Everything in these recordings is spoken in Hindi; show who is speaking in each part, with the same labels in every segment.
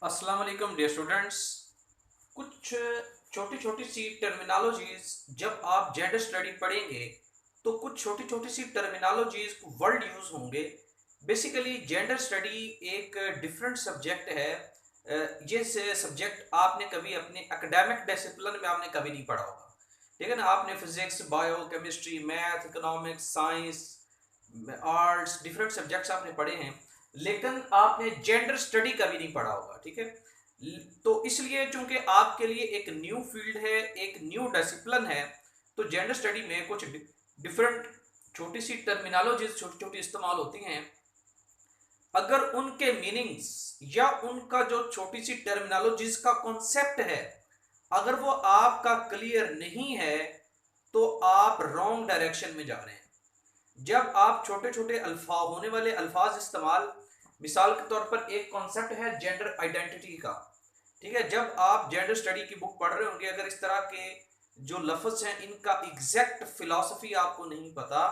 Speaker 1: अस्सलाम वालेकुम डियर स्टूडेंट्स। कुछ छोटी छोटी सी टर्मिनोलॉजीज जब आप जेंडर स्टडी पढ़ेंगे तो कुछ छोटी छोटी सी टर्मिनोलॉजीज वर्ड यूज़ होंगे। बेसिकली जेंडर स्टडी एक डिफरेंट सब्जेक्ट है। ये सब्जेक्ट आपने कभी अपने एकेडमिक डिसिप्लिन में आपने कभी नहीं पढ़ा होगा। ठीक है ना, आपने physics, bio, chemistry, math, economics, science, arts, different subjects आपने पढ़े हैं, लेकिन आपने जेंडर स्टडी कभी नहीं पढ़ा होगा। ठीक है, तो इसलिए चूंकि आपके लिए एक न्यू फील्ड है, एक न्यू डिसिप्लिन है, तो जेंडर स्टडी में कुछ डिफरेंट छोटी सी टर्मिनोलॉजीज छोटी छोटी इस्तेमाल होती हैं। अगर उनके मीनिंग्स या उनका जो छोटी सी टर्मिनोलॉजीज का कॉन्सेप्ट है, अगर वो आपका क्लियर नहीं है तो आप रॉन्ग डायरेक्शन में जा रहे हैं। जब आप छोटे छोटे अल्फा होने वाले अल्फाज इस्तेमाल, मिसाल के तौर पर एक कॉन्सेप्ट है जेंडर आइडेंटिटी का। ठीक है, जब आप जेंडर स्टडी की बुक पढ़ रहे होंगे, अगर इस तरह के जो लफ्ज हैं इनका एग्जैक्ट फिलॉसफी आपको नहीं पता,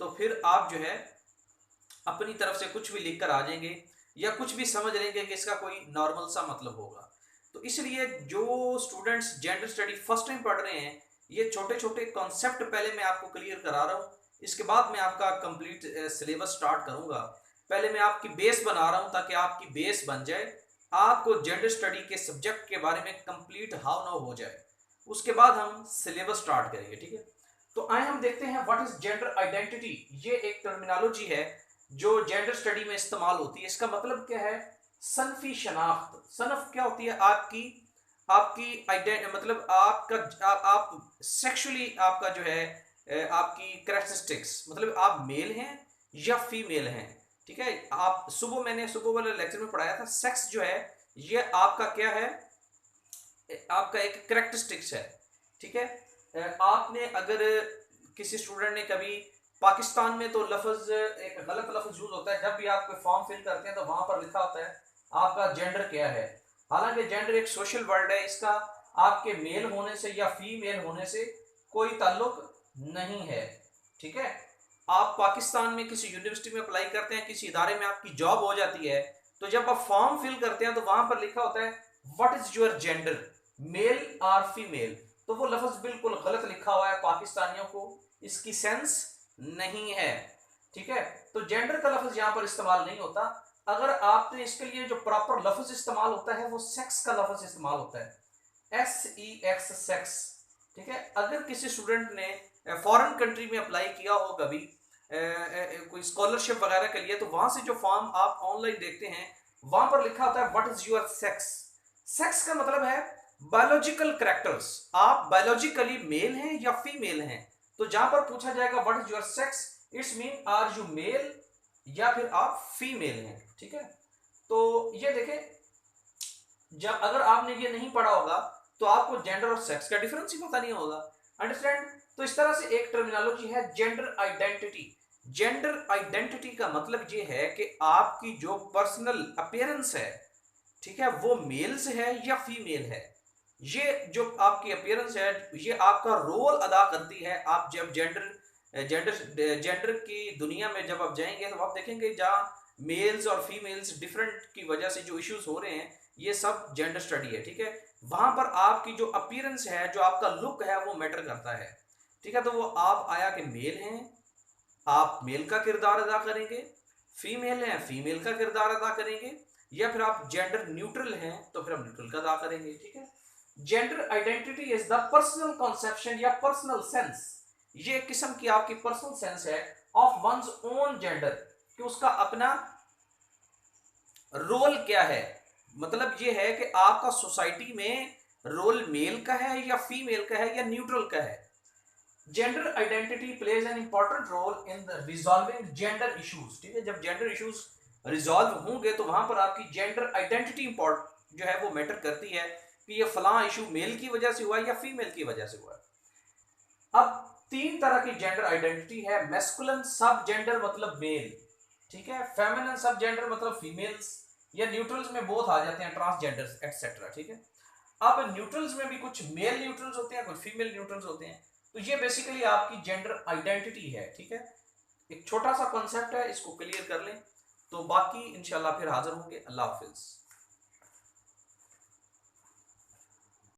Speaker 1: तो फिर आप जो है अपनी तरफ से कुछ भी लिख कर आ जाएंगे या कुछ भी समझ लेंगे कि इसका कोई नॉर्मल सा मतलब होगा। तो इसलिए जो students gender study first time पढ़ रहे हैं, ये छोटे छोटे कॉन्सेप्ट पहले मैं आपको क्लियर करा रहा हूँ। इसके बाद मैं आपका कंप्लीट सिलेबस स्टार्ट करूंगा। पहले मैं आपकी बेस बना रहा हूँ ताकि आपकी बेस बन जाए, आपको जेंडर स्टडी के सब्जेक्ट के बारे में कंप्लीट हाउ नाउ हो जाए। उसके बाद हम सिलेबस स्टार्ट करेंगे। ठीक है, तो आए हम देखते हैं व्हाट इज जेंडर आइडेंटिटी। ये एक टर्मिनोलॉजी है जो जेंडर स्टडी में इस्तेमाल होती है। इसका मतलब क्या है? सनफी शनाख्त। सनफ क्या होती है? आपकी आपकी मतलब आप सेक्सुअली आपका जो है आपकी कैरेक्टरिस्टिक्स, मतलब आप मेल हैं या फीमेल हैं। ठीक है, आप मैंने सुबह वाले लेक्चर में पढ़ाया था, सेक्स जो है ये आपका क्या है? आपका एक करेक्टरिस्टिक्स है। ठीक है, आपने अगर किसी स्टूडेंट ने कभी पाकिस्तान में तो लफ्ज एक गलत लफ्ज यूज होता है, जब भी आप कोई फॉर्म फिल करते हैं तो वहां पर लिखा होता है आपका जेंडर क्या है। हालांकि जेंडर एक सोशल वर्ड है, इसका आपके मेल होने से या फीमेल होने से कोई ताल्लुक नहीं है। ठीक है, आप पाकिस्तान में किसी यूनिवर्सिटी में अप्लाई करते हैं, किसी इदारे में आपकी जॉब हो जाती है, तो जब आप फॉर्म फिल करते हैं तो वहां पर लिखा होता है what is your gender, male और फीमेल। तो वो लफ्ज बिल्कुल गलत लिखा हुआ है, पाकिस्तानियों को इसकी सेंस नहीं है। ठीक है, तो जेंडर का लफ्ज यहां पर इस्तेमाल नहीं होता। अगर आपने इसके लिए जो प्रॉपर लफ्ज इस्तेमाल होता है वो सेक्स का लफ्ज इस्तेमाल होता है, SEX, सेक्स। ठीक है, अगर किसी स्टूडेंट ने फॉरेन कंट्री में अप्लाई किया हो कभी कोई स्कॉलरशिप वगैरह के लिए, तो वहां से जो फॉर्म आप ऑनलाइन देखते हैं वहां पर लिखा होता है what is your sex. Sex का मतलब है बायोलॉजिकल कैरेक्टर्स, आप बायोलॉजिकली मेल हैं या फीमेल हैं। तो जहां पर पूछा जाएगा what is your sex, it's mean are you male या फिर आप फीमेल हैं। ठीक है, तो ये देखें, जब अगर आपने ये नहीं पढ़ा होगा तो आपको जेंडर और सेक्स का डिफरेंस ही पता नहीं होगा। अंडरस्टैंड? तो इस तरह से एक टर्मिनोलॉजी है जेंडर आइडेंटिटी। जेंडर आइडेंटिटी का मतलब ये है कि आपकी जो पर्सनल अपीयरेंस है, ठीक है, वो मेल से है या फीमेल है। ये जो आपकी अपीयरेंस है ये आपका रोल अदा करती है। आप जब जेंडर की दुनिया में जब आप जाएंगे तो आप देखेंगे जहाँ मेल्स और फीमेल्स डिफरेंट की वजह से जो इश्यूज हो रहे हैं, ये सब जेंडर स्टडी है। ठीक है, वहां पर आपकी जो अपीयरेंस है, जो आपका लुक है, वो मैटर करता है। ठीक है, तो वो आप आया कि मेल हैं, आप मेल का किरदार अदा करेंगे, फीमेल हैं फीमेल का किरदार अदा करेंगे, या फिर आप जेंडर न्यूट्रल हैं तो फिर हम न्यूट्रल का अदा करेंगे। ठीक है, gender identity is the personal conception या पर्सनल सेंस। ये एक किस्म की आपकी पर्सनल सेंस है ऑफ वंस ओन जेंडर, कि उसका अपना रोल क्या है। मतलब ये है कि आपका सोसाइटी में रोल मेल का है या फीमेल का है या न्यूट्रल का है। Gender identity plays an important role in the resolving gender issues. ठीक है, जब जेंडर इश्यूज रिजॉल्व होंगे तो वहां पर आपकी जेंडर आइडेंटिटी इंपॉर्टेंट जो है वो मैटर करती है कि ये फलां इशू मेल की वजह से हुआ या फीमेल की वजह से हुआ। अब तीन तरह की जेंडर आइडेंटिटी है। मैस्कुलिन सब जेंडर मतलब मेल, ठीक है, फेमिनिन सब जेंडर मतलब फीमेल्स, या न्यूट्रल्स में बोथ आ जाते हैं, ट्रांसजेंडर्स एक्सेट्रा। ठीक है, अब न्यूट्रल्स में भी कुछ मेल न्यूट्रल्स होते हैं, कुछ फीमेल न्यूट्रल्स होते हैं। तो ये बेसिकली आपकी जेंडर आइडेंटिटी है। ठीक है, एक छोटा सा कॉन्सेप्ट है, इसको क्लियर कर लें तो बाकी इंशाल्लाह फिर हाजिर होंगे। अल्लाह हाफिज।